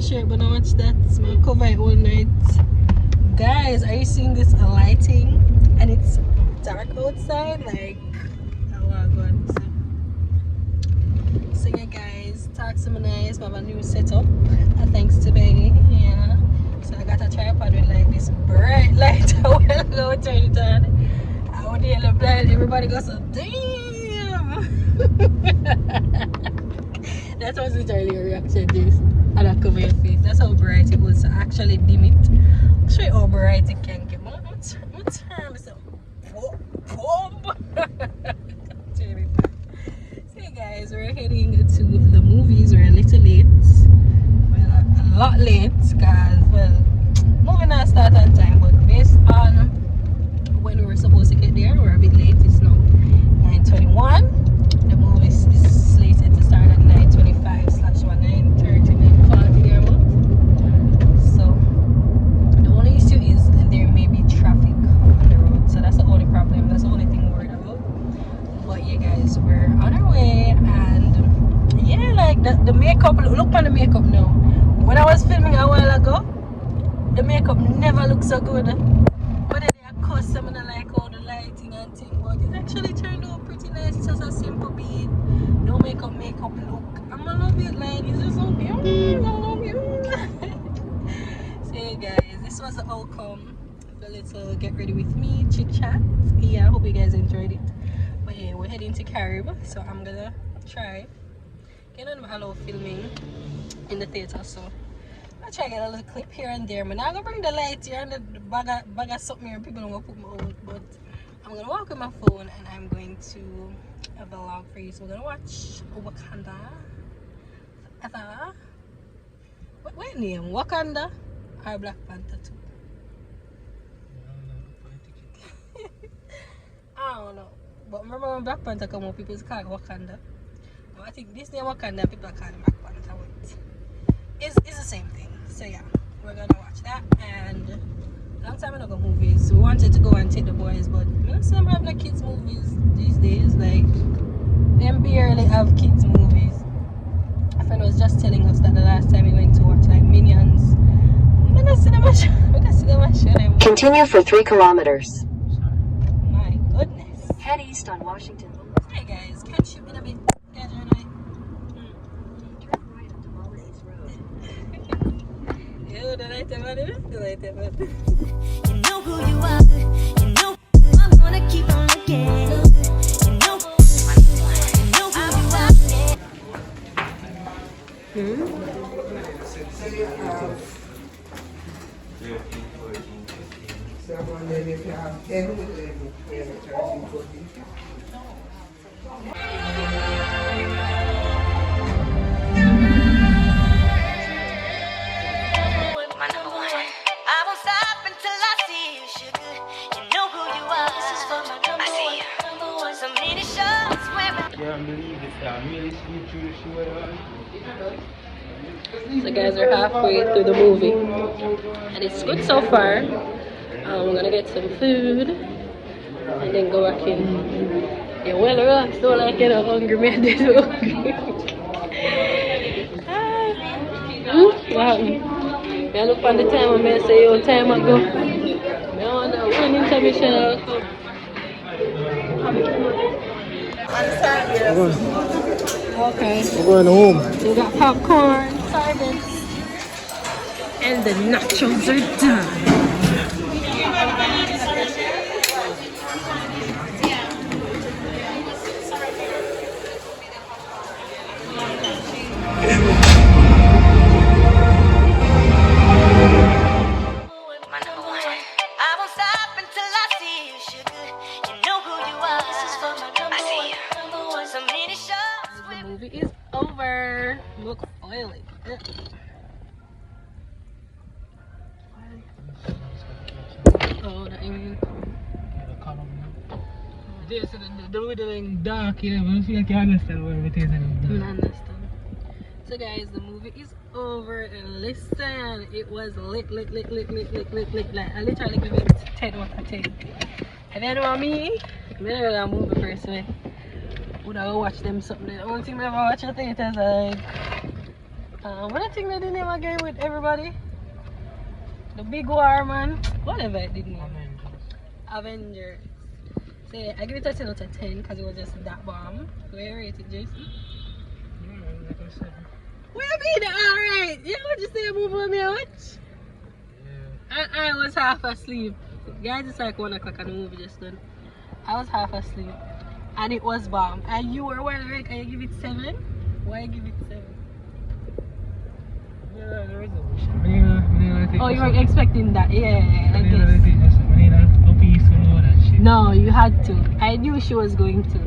shirt, but I watch that. It's my cover it all night. Guys, are you seeing this lighting? And it's dark outside, like, oh my god. So yeah guys, talk some nice. We have a new setup, thanks to Baby. Yeah. So I got a tripod with like this bright light. I will go turn it on. I would yellow blind. Everybody goes, so damn. That was literally a reaction, this. And I cover your face. That's how bright it was. So I actually dim it. Show you how bright it can get. I'm turn myself. So guys, we're heading to the movies. We're a little late. Well, a lot late because, well, movie not start on time, but based on when we were supposed to get there, we're a bit late. It's now 9:21. The movie is slated to start at 9:25/9:30, 9:40 there about. So the only issue is there may be traffic on the road. So that's the only problem. That's the only thing we're worried about. But yeah guys, we're on our way, and yeah, like the makeup, look on the makeup now. When I was filming a while ago, the makeup never looked so good. But then they are custom and I like all the lighting and thing, but it actually turned out pretty nice. It's just a simple beat. No makeup look. I'm a love it, like it's just so beautiful. I love you. So yeah guys, this was the outcome. A little get ready with me, chit chat. Yeah, I hope you guys enjoyed it. But yeah, we're heading to Carib, so I'm gonna try. You know, I love filming in the theater, so I'll try to get a little clip here and there. I'm not gonna bring the light here and the bag of something here, and people don't want to put me out, but I'm gonna walk with my phone and I'm going to have a vlog for you. So we're gonna watch Wakanda Forever. What name? Wakanda or Black Panther 2? I don't know. But remember when Black Panther come out, people call it Wakanda. But I think this name Wakanda, people are calling Black Panther. It's the same thing. So yeah, we're gonna watch that. And long time I don't go movies. We wanted to go and take the boys, but you know, some have like kids movies these days. Like them barely have kids movies. A friend was just telling us that the last time we went to watch like Minions, we don't see them much. Continue for 3 kilometers. My goodness. Head east on Washington. Hey guys, catch you in a bit. Turn right onto Molly's Road. You know who you are. You know I'm gonna keep on looking. You know who you are. So guys, we're halfway through the movie and it's good so far. We're gonna get some food and then go back in. Yeah, well relaxed, don't like it hungry, man. This hungry. What happened? I look on the time and I say, yo, time ago. I wonder when intermission will come. Okay. We're going home. We got popcorn, sardines, and the nachos are done. The movie is over. Look oily. Oh, that ain't. The way dark, you know, I feel like you understand what it is. I understand. So guys, the movie is over and listen, it was lit. Like I literally give it 10 out of 10. And then what me? I'm not a movie person. Would I watch them something? The only thing I ever watch in the theater is like What I think that the name again with everybody? The big war man. Whatever it did name. Avengers. So yeah, I give it a 10 out of 10 because it was just that bomb. Where you rate it, Jason? What you mean? Alright. You know what you say a movie with me I watch? Yeah. And I was half asleep. Guys, it's like 1 o'clock and the movie just done. I was half asleep. And it was bomb. And you were well right. Can you give it 7? Why give it 7? Oh, you were expecting that? Yeah, I guess. No, you had to. I knew she was going to.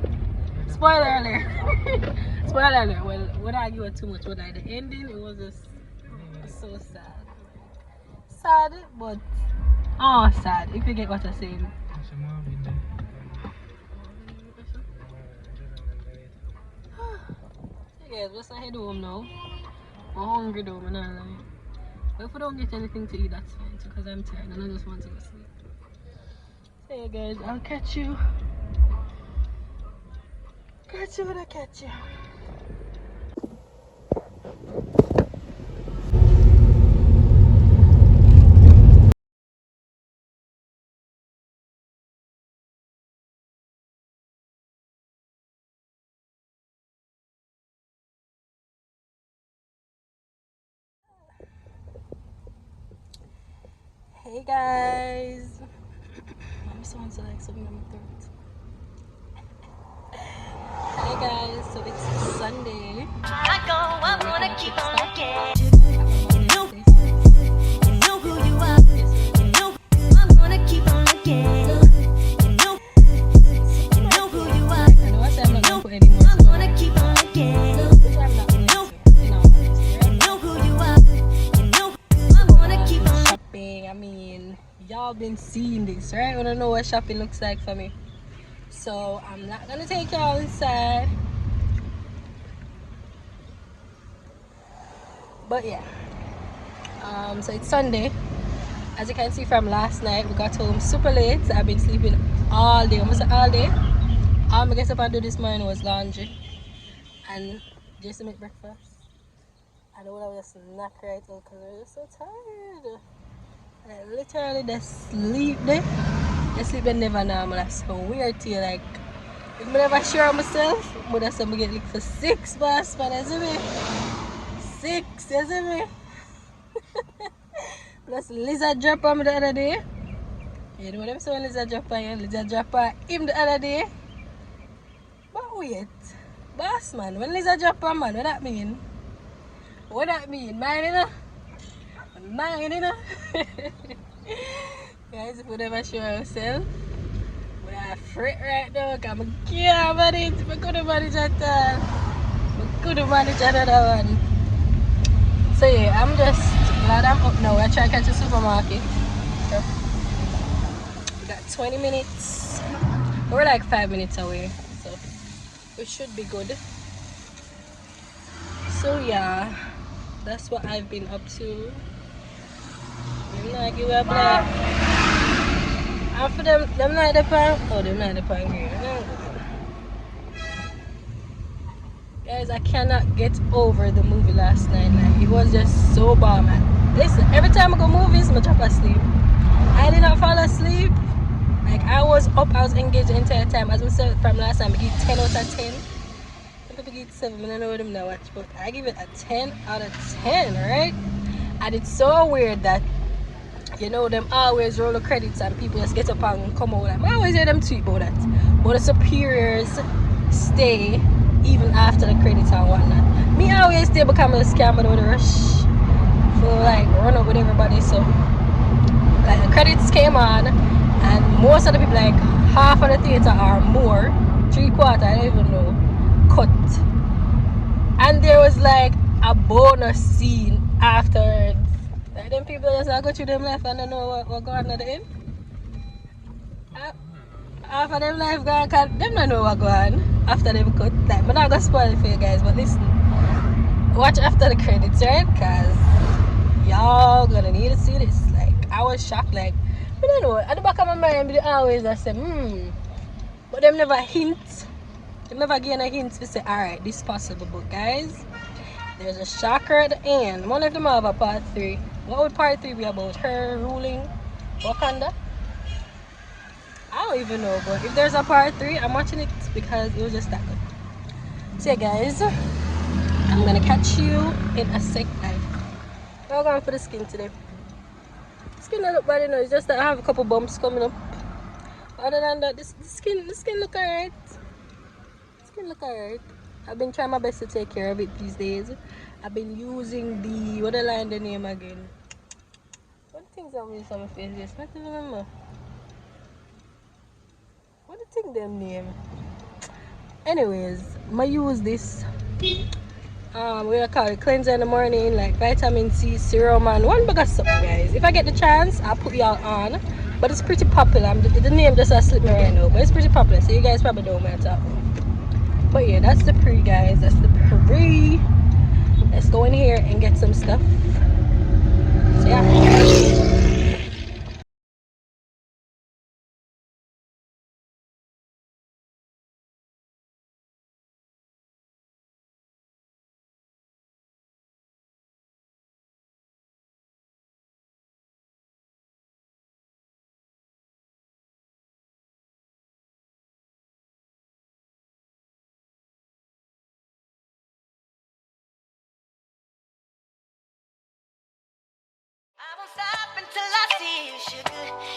Spoiler alert. Spoiler alert. Well, without arguing too much, but like the ending, it was just so sad. Sad, but sad. If you get what I'm saying. Yeah, just head home now. I'm hungry though, man. But if I don't get anything to eat, that's fine too, because I'm tired and I just want to go sleep. So yeah guys, I'll catch you. Catch you when I catch you. Hey guys. I'm so like something in my throat. Hey guys, so it's Sunday. I go, I wanna keep on looking. You know who you are. You know I'm gonna keep on looking. You know who you are. I know I said I'm not gonna put any more I'm gonna keep on looking. which I'm not going to, in all honesty, right? You know who you are. You know I'm gonna keep on Shopping, I mean, y'all been seeing this, right? I wanna know what shopping looks like for me. So I'm not gonna take y'all inside. But yeah. So it's Sunday. As you can see from last night, we got home super late. I've been sleeping all day, almost all day. All I get up and do this morning was laundry and just to make breakfast. I don't want to just knock right now because I'm just so tired. I literally just sleep there. The sleep is never normal. That's so weird to you. Like, if I never sure myself, but that's why I get licked for 6 boss, but you see me? 6, you see me? Plus lizard drop on me the other day. You know what I'm saying? Lizard drop on you. Lizard drop on him the other day. But wait. Boss man, when lizard drop on man, what that mean? What that mean? Mine, you know? Mine, you know? Guys, if we never show ourselves, we are afraid right now because I can't manage. I couldn't manage at all. I couldn't manage another one. So yeah, I'm just glad I'm up now. I try to catch a supermarket. So, we got 20 minutes. We're like 5 minutes away. So we should be good. So yeah, that's what I've been up to. I'm not give a black. After them not the pan. Oh, them not the pan here. Guys, I cannot get over the movie last night. Like, it was just so bomb. Listen, every time I go movies, I drop asleep. I did not fall asleep. Like, I was up, I was engaged the entire time. As I said from last time, I give 10 out of 10. Some people give 7, I don't know what them now watch, but I give it a 10 out of 10, right? And it's so weird that, you know, them always roll the credits and people just get up and come out. I always hear them tweet about that. But the superiors stay even after the credits and whatnot. Me always stay because I'm a scammer with a rush for like run up with everybody. So like the credits came on and most of the people, like half of the theater or more, 3/4, I don't even know, cut. And there was like a bonus scene afterwards. Like them people just go through them life and don't know what going on at the end. Half of them life gone because them don't know what going on after them cut. Like, I'm not gonna spoil it for you guys, but listen, watch after the credits, right? Because y'all gonna need to see this. Like, I was shocked. Like, I don't know, at the back of my mind, I always I say, but them never hint. They never give a hint to say, alright, this is possible. But guys, There's a shocker at the end. One of them have a part 3. What would part 3 be about? Her ruling Wakanda? I don't even know, but if there's a part 3, I'm watching it because it was just that good. So yeah, guys, I'm gonna catch you in a sec. We're going for the skin today. Skin don't look bad, you know. It's just that I have a couple bumps coming up. Other than that, the skin look alright. Skin look alright. I've been trying my best to take care of it these days. I've been using the what the line the name again. What the things I'm using on my face? Yes, I don't remember. What the thing them name? Anyways, I use this. We call it cleanser in the morning, like vitamin C serum and one bag of something, guys. If I get the chance, I'll put y'all on. But it's pretty popular. The name just slipped me right now, but it's pretty popular, so you guys probably don't know what I'm talking about. But yeah, that's the pre, guys. That's the pre. Let's go in here and get some stuff. So yeah. I won't stop until I see you, sugar.